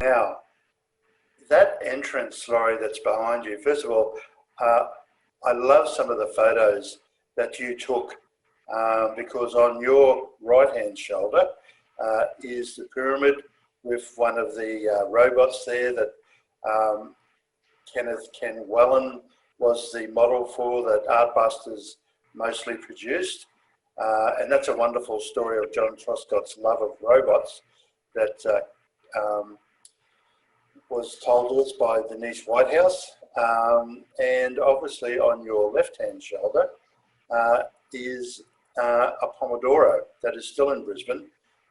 Now, that entrance, Lawrie, that's behind you, first of all, I love some of the photos that you took because on your right-hand shoulder is the pyramid with one of the robots there that Kenneth Ken Wellen was the model for, that Artbusters mostly produced. And that's a wonderful story of John Truscott's love of robots that was told to us by Denise Whitehouse. And obviously on your left-hand shoulder is a Pomodoro that is still in Brisbane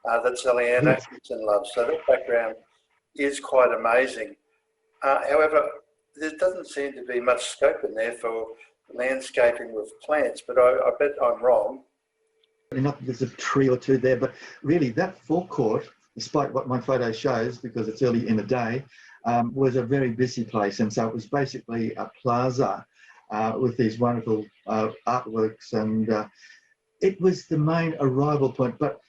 that Sally-Anne Atkinson loves. So that background is quite amazing. However, there doesn't seem to be much scope in there for landscaping with plants, but I bet I'm wrong. Not that there's a tree or two there, but really that forecourt, despite what my photo shows, because it's early in the day, was a very busy place. And so it was basically a plaza with these wonderful artworks, and it was the main arrival point. But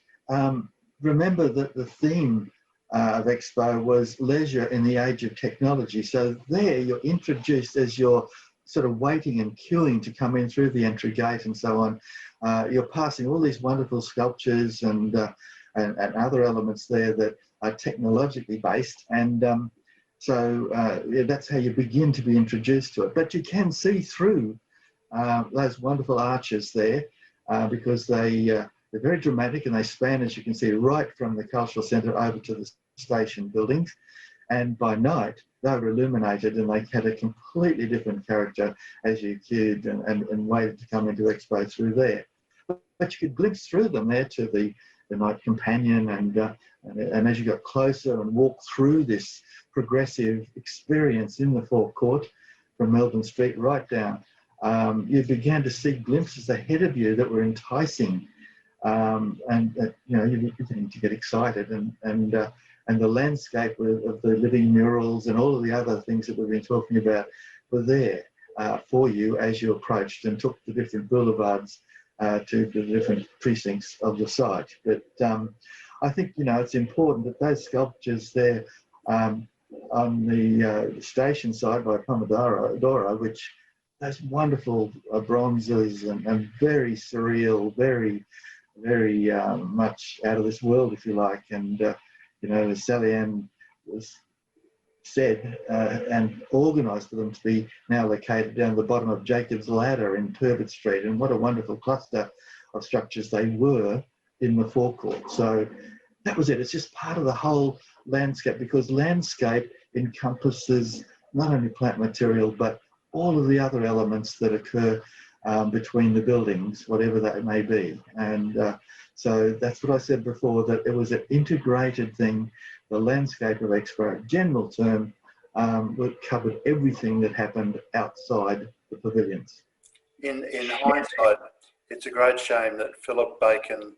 remember that the theme of Expo was leisure in the age of technology. So there you're introduced as you're sort of waiting and queuing to come in through the entry gate and so on. You're passing all these wonderful sculptures and other elements there that are technologically based. And yeah, that's how you begin to be introduced to it. But you can see through those wonderful arches there because they're very dramatic, and they span, as you can see, right from the cultural centre over to the station buildings. And by night, they were illuminated, and they had a completely different character as you queued and waited to come into Expo through there. But you could glimpse through them there to the night companion, and as you got closer and walked through this progressive experience in the forecourt from Melbourne Street right down, you began to see glimpses ahead of you that were enticing. You know, you're beginning to get excited, and the landscape of the living murals and all of the other things that we've been talking about were there for you as you approached and took the different boulevards to the different precincts of the site. But I think, you know, it's important that those sculptures there on the station side by Pomodoro, which those wonderful bronzes and very surreal, very much out of this world, if you like. And you know, as Sally-Anne was said and organised for them to be now located down the bottom of Jacob's Ladder in Turbot Street, and what a wonderful cluster of structures they were in the forecourt. So that was it. It's just part of the whole landscape, because landscape encompasses not only plant material but all of the other elements that occur between the buildings, whatever that may be. And so that's what I said before, that it was an integrated thing. The landscape of Expo, general term, covered everything that happened outside the pavilions. In hindsight, it's a great shame that Philip Bacon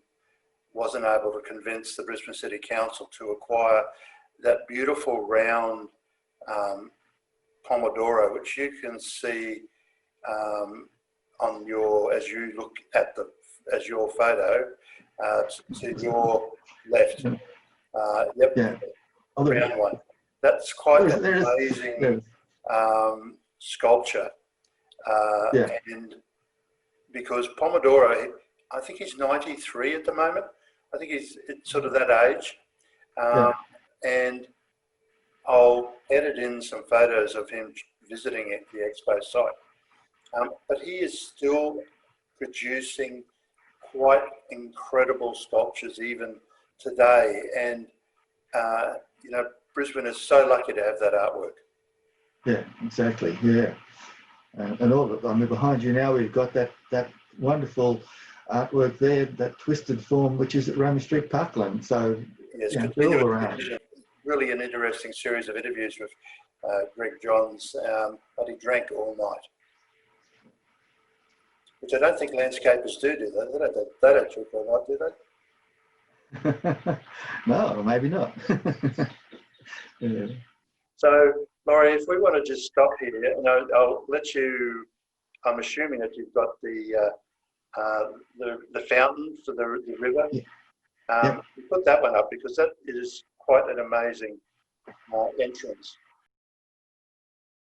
wasn't able to convince the Brisbane City Council to acquire that beautiful round Pomodoro, which you can see on your, as you look at your photo, to your left. Yep, Yeah. round one. That's quite an amazing sculpture. And because Pomodoro, I think he's 93 at the moment. I think he's sort of that age. And I'll edit in some photos of him visiting at the Expo site. But he is still producing quite incredible sculptures even today. And, you know, Brisbane is so lucky to have that artwork. Yeah, exactly, yeah. And all of it, I mean, behind you now, we've got that wonderful artwork there, that twisted form, which is at Romy Street Parkland. So, yes, you know, they're all around. Really an interesting series of interviews with Greg Johns, but he drank all night. Which I don't think landscapers do they? They don't drink all night, do they? No, maybe not. Yeah. So, Lawrie, if we want to just stop here, and I'll let you, I'm assuming that you've got the fountain for the river. Yeah. Put that one up, because that is quite an amazing entrance.